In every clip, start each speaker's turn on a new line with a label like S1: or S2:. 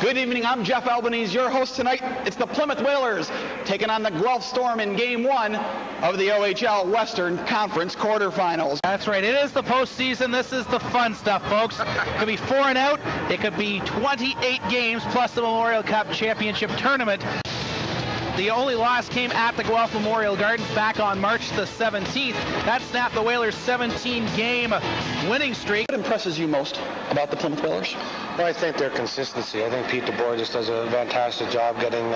S1: Good evening, I'm Jeff Albanese, your host tonight. It's the Plymouth Whalers taking on the Guelph Storm in Game 1 of the OHL Western Conference quarterfinals.
S2: That's right, it is the postseason. This is the fun stuff, folks. It could be 4 and out. It could be 28 games plus the Memorial Cup Championship Tournament. The only loss came at the Guelph Memorial Gardens back on March the 17th. That snapped the Whalers' 17-game winning streak.
S1: What impresses you most about the Plymouth Whalers?
S3: Well, I think their consistency. I think Pete DeBoer just does a fantastic job getting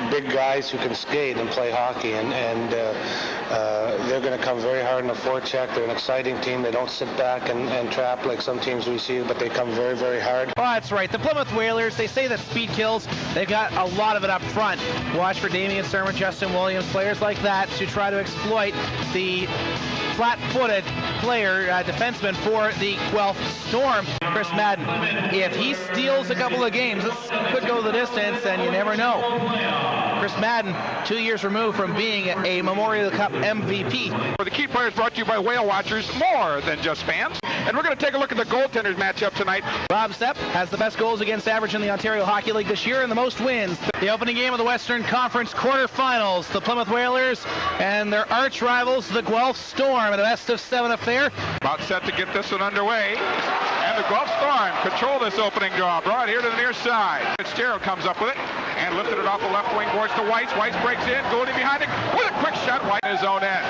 S3: big guys who can skate and play hockey, and they're going to come very hard in the forecheck. They're an exciting team. They don't sit back and trap like some teams we see, but they come very, very hard.
S2: Well, that's right. The Plymouth Whalers, they say that speed kills. They've got a lot of it up front. Watch for Damian Sermon, Justin Williams, players like that to try to exploit the flat-footed player, defenseman for the Guelph Storm, Chris Madden. If he steals a couple of games, this could go the distance, and you never know. Chris Madden, 2 years removed from being a Memorial Cup MVP.
S4: The key players brought to you by Whale Watchers, more than just fans. And we're going to take a look at the goaltenders matchup tonight.
S2: Bob Sepp has the best goals against average in the Ontario Hockey League this year and the most wins. The opening game of the Western Conference quarterfinals, the Plymouth Whalers and their arch rivals, the Guelph Storm, in a best-of-7 affair.
S4: About set to get this one underway. And the Guelph Storm control this opening draw. Brought here to the near side. Fitzgerald comes up with it and lifted it off the left wing boards to Weiss. Weiss breaks in, Goldie behind it with a quick shot. White in his own end.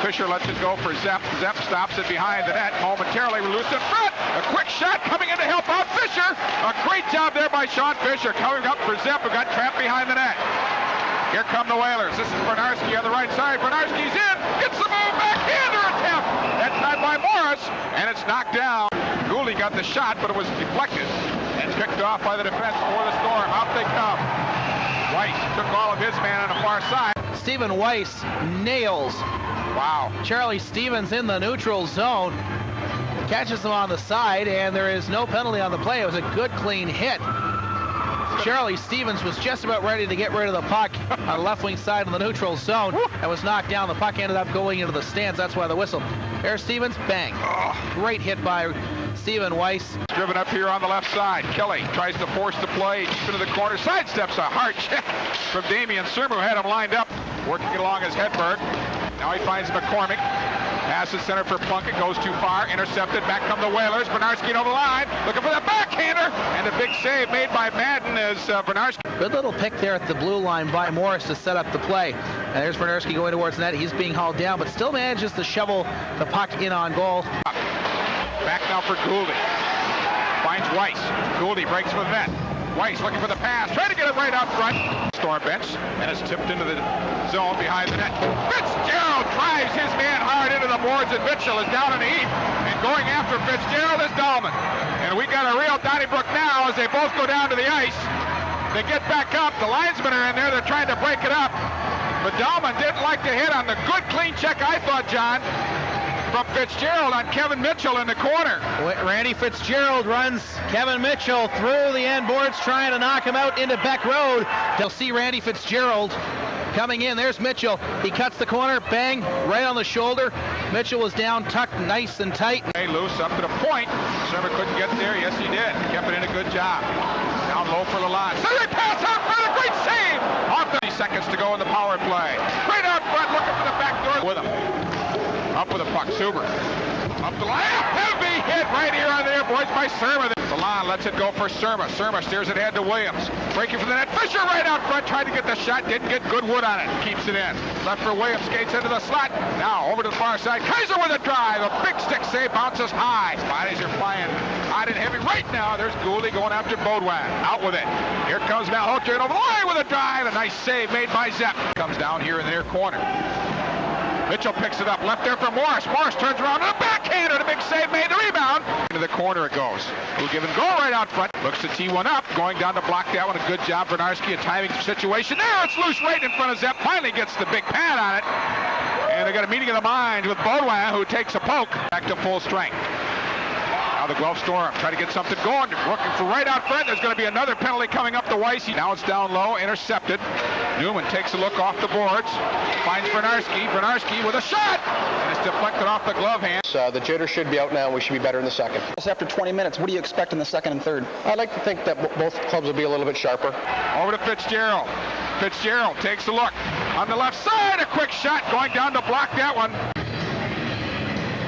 S4: Fisher lets it go for Zepp. Zepp stops it behind the net momentarily. Loose in front. A quick shot coming in to help out Fisher. A great job there by Sean Fisher. Coming up for Zepp, who got trapped behind the net. Here come the Whalers. This is Bernarski on the right side. Bernarski's in. Gets the move. Backhander attempt. That time by Morris. And it's knocked down. Gooley got the shot, but it was deflected and picked off by the defense for the Storm. Out they come. Weiss took all of his man on the far side.
S2: Stephen Weiss nails.
S4: Wow.
S2: Charlie Stevens in the neutral zone. Catches him on the side, and there is no penalty on the play. It was a good, clean hit. Charlie Stevens was just about ready to get rid of the puck on the left wing side of the neutral zone and was knocked down. The puck ended up going into the stands. That's why the whistle. There's Stevens. Bang. Great hit by Stephen Weiss.
S4: Driven up here on the left side. Kelly tries to force the play deep into the corner. Sidesteps a hard check from Damian Sermon, who had him lined up, working it along his Hedberg. Now he finds McCormick. Passes center for Plunkett. Goes too far. Intercepted. Back come the Whalers. Bernarski over the line. Looking for the backhander. And a big save made by Madden as Bernarski.
S2: Good little pick there at the blue line by Morris to set up the play. And there's Bernarski going towards the net. He's being hauled down, but still manages to shovel the puck in on goal.
S4: Back now for Gouldy. Finds Weiss. Gouldy breaks for the net. Weiss looking for the pass. Trying to get it right out front. Storm bench. And it's tipped into the zone behind the net. Fitzgerald drives his man hard into the boards, and Mitchell is down in the heap. And going after Fitzgerald is Dahlman. And we got a real Donnybrook now as they both go down to the ice. They get back up. The linesmen are in there. They're trying to break it up. But Dahlman didn't like to hit on the good clean check, I thought, John, from Fitzgerald on Kevin Mitchell in the corner.
S2: Randy Fitzgerald runs Kevin Mitchell through the end boards, trying to knock him out into Beck Road. They'll see Randy Fitzgerald coming in. There's Mitchell. He cuts the corner. Bang. Right on the shoulder. Mitchell was down, tucked nice and tight.
S4: Hey, loose up to the point. Server couldn't get there. Yes, he did. Kept it in a good job. Down low for the line. Center pass out front. A great save. Off 30 seconds to go in the power play. Right out front, looking for the back door with him. Up with the puck, Suber. Up the line, heavy hit right here on there, boys, by Surma. Salon lets it go for Surma. Surma steers it ahead to Williams. Breaking for the net. Fisher right out front, tried to get the shot, didn't get good wood on it. Keeps it in. Left for Williams, skates into the slot. Now over to the far side. Kaiser with a drive. A big stick save, bounces high. Bodies are flying hot and heavy right now. There's Gouldy going after Baudouin. Out with it. Here comes Malhotra over the line with a drive. A nice save made by Zepp. Comes down here in the near corner. Mitchell picks it up, left there for Morris. Morris turns around and a backhander. A big save made, the rebound. Into the corner it goes. Who give and go right out front. Looks to tee one up, going down to block that one. A good job, Bernarski, a timing situation. There, it's loose right in front of Zepp. Finally gets the big pad on it. And they got a meeting of the minds with Baudouin, who takes a poke. Back to full strength. Now the Guelph Storm try to get something going. Looking for right out front. There's going to be another penalty coming up to Weiss. Now it's down low, intercepted. Newman takes a look off the boards, finds Bernarski. Bernarski with a shot, and it's deflected off the glove hand.
S5: The jitter should be out now, and we should be better in the second.
S1: After 20 minutes, what do you expect in the second and third?
S5: I'd like to think that both clubs will be a little bit sharper.
S4: Over to Fitzgerald. Fitzgerald takes a look. On the left side, a quick shot going down to block that one.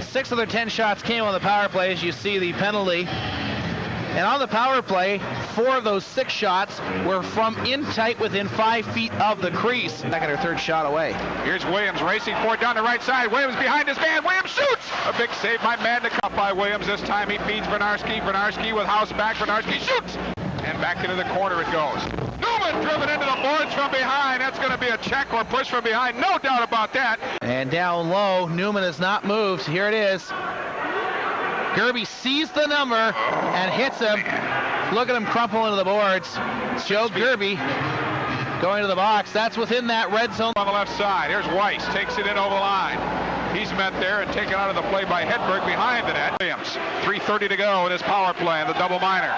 S2: 6 of their 10 shots came on the power play, as you see the penalty. And on the power play, 4 of those 6 shots were from in tight within 5 feet of the crease. Second or third shot away.
S4: Here's Williams racing for it down the right side. Williams behind his man. Williams shoots! A big save by Madden to cut by Williams. This time he feeds Bernarski. Bernarski with house back. Bernarski shoots! And back into the corner it goes. Newman driven into the boards from behind. That's going to be a check or push from behind. No doubt about that.
S2: And down low, Newman has not moved. Here it is. Gerby sees the number and hits him. Look at him crumple into the boards. It's Joe Gerby going to the box. That's within that red zone.
S4: On the left side, here's Weiss. Takes it in over the line. He's met there and taken out of the play by Hedberg behind the net. Williams, 3:30 to go in his power play in the double minor.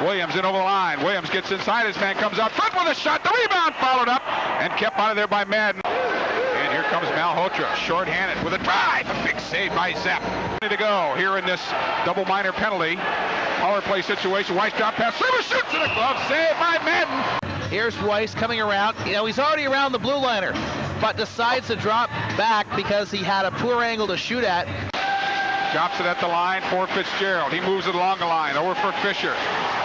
S4: Williams in over the line. Williams gets inside. His man comes out front with a shot. The rebound followed up and kept out of there by Madden. And here comes Malhotra, short-handed with a drive. A big save by Zepp. To go here in this double minor penalty. Power play situation. Weiss drop pass. Server shoots in a glove save by Madden.
S2: Here's Weiss coming around. You know, he's already around the blue liner, but decides to drop back because he had a poor angle to shoot at.
S4: Drops it at the line for Fitzgerald. He moves it along the line. Over for Fisher.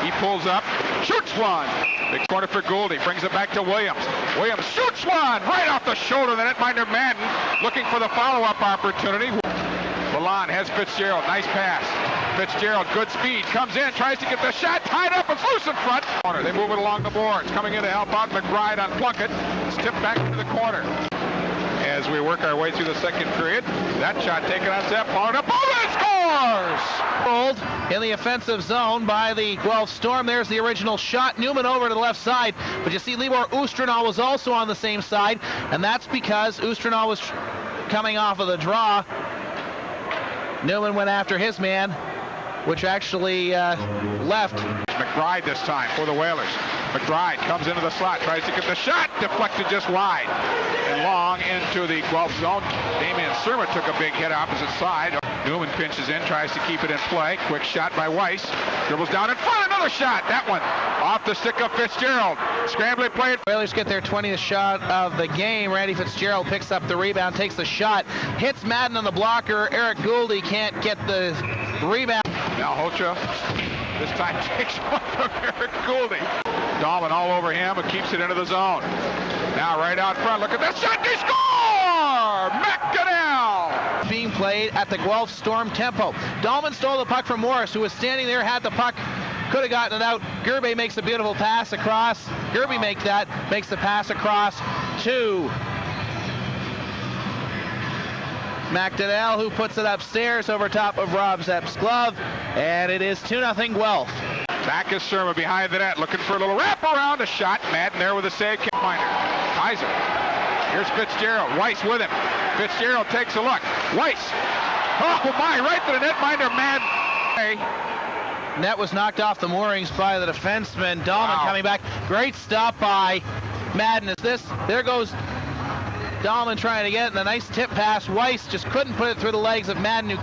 S4: He pulls up. Shoots one. Big corner for Gouldy. Brings it back to Williams. Williams shoots one. Right off the shoulder of the netminder Madden. Looking for the follow-up opportunity. Lalonde has Fitzgerald. Nice pass. Fitzgerald, good speed. Comes in. Tries to get the shot. Tied up. It's loose in front. They move it along the boards. Coming in to help out McBride on Plunkett. It's tipped back into the corner. As we work our way through the second period, that shot taken on Zepp, followed up, and scores!
S2: Rolled in the offensive zone by the Guelph Storm. There's the original shot. Newman over to the left side, but you see Libor Ustranal was also on the same side, and that's because Ustranal was coming off of the draw. Newman went after his man, which actually left.
S4: McBride this time for the Whalers. McBride comes into the slot, tries to get the shot, deflected just wide. And long into the Guelph zone. Damian Surma took a big hit opposite side. Newman pinches in, tries to keep it in play. Quick shot by Weiss. Dribbles down in front, another shot. That one off the stick of Fitzgerald. Scrambling play.
S2: Whalers get their 20th shot of the game. Randy Fitzgerald picks up the rebound, takes the shot, hits Madden on the blocker. Eric Gouldy can't get the rebound.
S4: Malhotra this time takes one from Eric Gouldy. Dahlman all over him and keeps it into the zone. Now right out front, look at that shot, they score! McGinnell!
S2: Being played at the Guelph Storm tempo. Dahlman stole the puck from Morris, who was standing there, had the puck, could have gotten it out. Gerby makes a beautiful pass across. Gerby makes the pass across to McDonnell, who puts it upstairs over top of Rob Zepp's glove, and it is 2-0 Guelph.
S4: Back is Surma behind the net, looking for a little wraparound, a shot. Madden there with a save. Minor. Kaiser. Here's Fitzgerald. Weiss with him. Fitzgerald takes a look. Weiss. Oh my, right to the netminder, Madden.
S2: Net was knocked off the moorings by the defenseman. Dahlman coming back. Great stop by Madden. There goes Dahlman trying to get it, and a nice tip pass. Weiss just couldn't put it through the legs of Madden.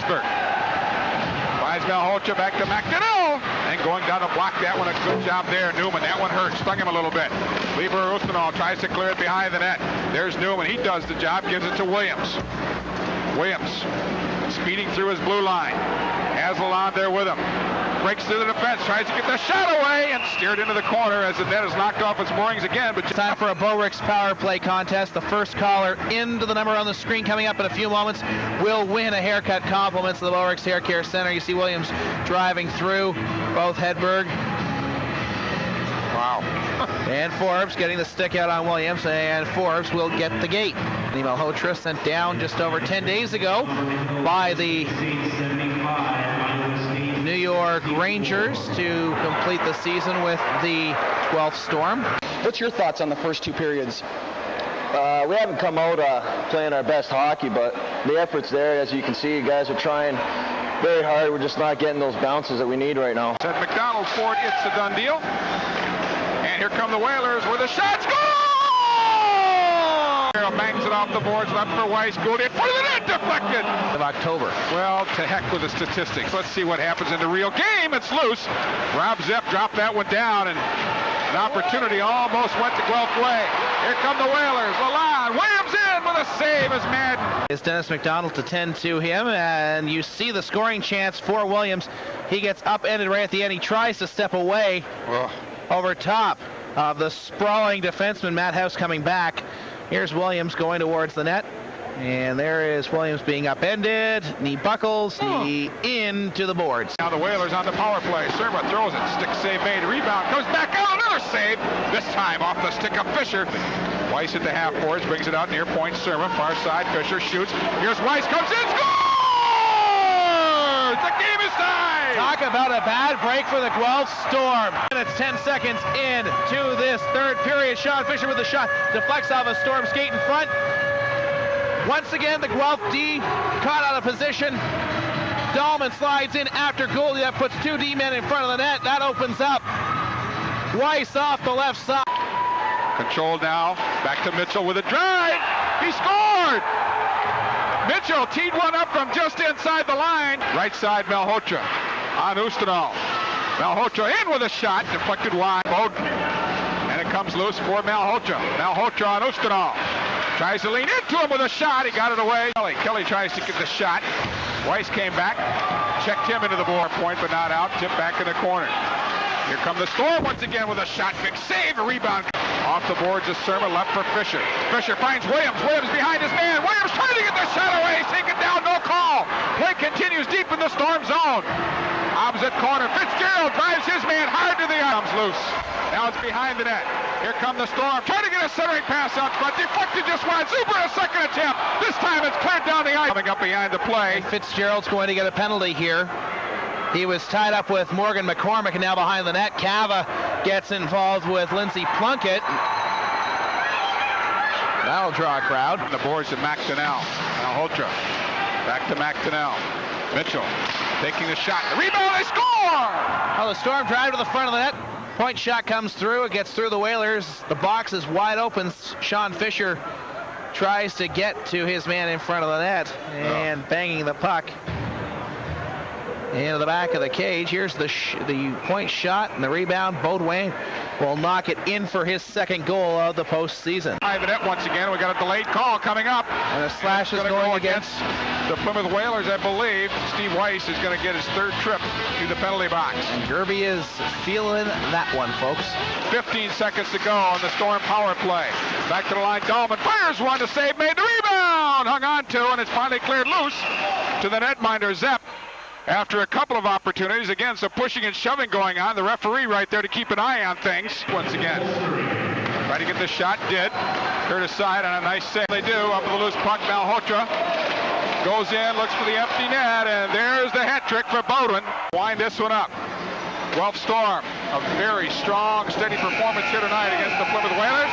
S4: Finds Malhotra back to McDonnell, and going down to block that one. A good job there, Newman. That one hurt, stung him a little bit. Libor Ustranal tries to clear it behind the net. There's Newman. He does the job, gives it to Williams. Williams speeding through his blue line. Has Lalonde there with him. Breaks to the defense, tries to get the shot away, and steered into the corner as the net is knocked off its moorings again. But
S2: time for a Bo-Rix power play contest. The first caller into the number on the screen coming up in a few moments will win a haircut. Compliments of the Bo-Rix Hair Care Center. You see Williams driving through both Hedberg.
S4: Wow.
S2: And Forbes getting the stick out on Williams, and Forbes will get the gate. Malhotra sent down just over 10 days ago by the New York Rangers to complete the season with the Guelph Storm.
S1: What's your thoughts on the first 2 periods?
S6: We haven't come out playing our best hockey, but the effort's there. As you can see, you guys are trying very hard. We're just not getting those bounces that we need right now.
S4: At McDonald Ford, it's a done deal. And here come the Whalers with a shot. Score! Bangs it off the boards, left for Weiss, good in front of the net, deflected.
S2: Of October.
S4: Well, to heck with the statistics. Let's see what happens in the real game. It's loose. Rob Zepp dropped that one down, and an opportunity almost went to Guelph way. Here come the Whalers. Lalonde, Williams in with a save as Madden.
S2: It's Dennis McDonald to tend to him, and you see the scoring chance for Williams. He gets upended right at the end. He tries to step away over top of the sprawling defenseman, Matt House, coming back. Here's Williams going towards the net. And there is Williams being upended. Knee buckles, knee into the boards.
S4: Now the Whalers on the power play. Surma throws it. Stick save made. Rebound comes back out. Another save. This time off the stick of Fisher. Weiss at the half boards. Brings it out near point. Surma. Far side. Fisher shoots. Here's Weiss. Comes in. Scores! The game is tied.
S2: Talk about a bad break for the Guelph Storm. And it's 10 seconds into this third period. Sean Fisher with a shot. Deflects off a Storm skate in front. Once again, the Guelph D caught out of position. Dahlman slides in after goalie. That puts two D-men in front of the net. That opens up. Weiss off the left side.
S4: Controlled now. Back to Mitchell with a drive. He scored! Mitchell teed one up from just inside the line. Right side, Malhotra on Ustinov. Malhotra in with a shot. Deflected wide. Bowden. And it comes loose for Malhotra. Malhotra on Ustinov. Tries to lean into him with a shot. He got it away. Kelly tries to get the shot. Weiss came back. Checked him into the board point, but not out. Tipped back in the corner. Here come the Storm once again with a shot. Big save. A rebound. Off the boards is Surma. Left for Fisher. Fisher finds Williams. Williams behind his man. Williams trying to get the shot away. He's taken down. No call. Play continues deep in the Storm zone. Opposite corner. Fitzgerald drives his man hard to the arms. Loose. Now it's behind the net. Here come the Storm. Trying to get a centering pass out front. Deflected just wide. Super a second attempt. This time it's cleared down the ice. Coming up behind the play.
S2: Fitzgerald's going to get a penalty here. He was tied up with Morgan McCormick, and now behind the net, Cava gets involved with Lindsey Plunkett. That'll draw a crowd.
S4: The boards to McDonnell. Malhotra. Back to McDonnell. Mitchell taking the shot. The rebound. They score!
S2: Well, the Storm drive to the front of the net. Point shot comes through. It gets through the Whalers. The box is wide open. Sean Fisher tries to get to his man in front of the net and banging the puck into the back of the cage. Here's the point shot and the rebound. Beaudoin will knock it in for his second goal of the postseason.
S4: The net once again. We got a delayed call coming up.
S2: And a slash is going against
S4: the Plymouth Whalers, I believe. Steve Weiss is going to get his third trip to the penalty box.
S2: And Gerby is feeling that one, folks.
S4: 15 seconds to go on the Storm power play. Back to the line. Dahlman fires one to save. Made the rebound. Hung on to, and it's finally cleared loose to the netminder, Zepp. After a couple of opportunities, again, some pushing and shoving going on. The referee right there to keep an eye on things. Once again, try to get the shot, did. Curtis side on a nice save. They do, up with the loose puck. Malhotra goes in, looks for the empty net, and there's the hat trick for Beaudoin. Wind this one up. Guelph Storm, a very strong, steady performance here tonight against the Plymouth Whalers.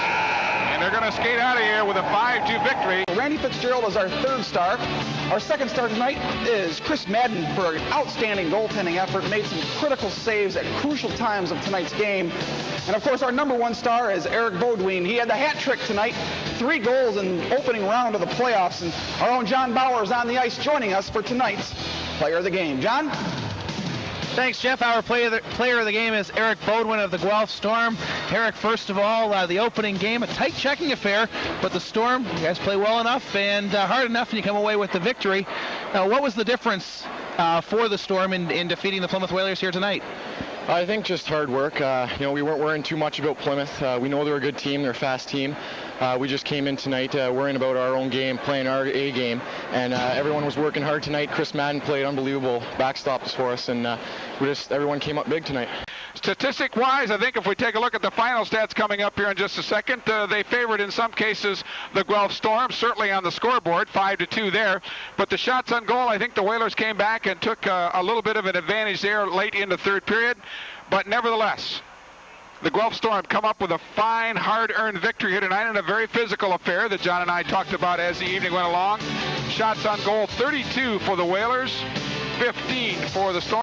S4: And they're going to skate out of here with a 5-2 victory.
S1: Randy Fitzgerald is our third star. Our second star tonight is Chris Madden for an outstanding goaltending effort, made some critical saves at crucial times of tonight's game. And of course, our number one star is Eric Beaudoin. He had the hat trick tonight, 3 goals in the opening round of the playoffs. And our own John Bauer is on the ice joining us for tonight's Player of the Game. John?
S2: Thanks, Jeff. Our player of the game is Eric Beaudoin of the Guelph Storm. Eric, first of all, the opening game, a tight checking affair, but the Storm, you guys play well enough and hard enough, and you come away with the victory. What was the difference for the Storm in defeating the Plymouth Whalers here tonight?
S5: I think just hard work. We weren't worrying too much about Plymouth. We know they're a good team. They're a fast team. We just came in tonight worrying about our own game, playing our A game, and everyone was working hard tonight. Chris Madden played unbelievable backstops for us, and everyone came up big tonight.
S4: Statistic-wise, I think if we take a look at the final stats coming up here in just a second, they favored in some cases the Guelph Storm, certainly on the scoreboard, 5-2 there. But the shots on goal, I think the Whalers came back and took a little bit of an advantage there late in the third period. But nevertheless, the Guelph Storm come up with a fine, hard-earned victory here tonight in a very physical affair that John and I talked about as the evening went along. Shots on goal, 32 for the Whalers, 15 for the Storm.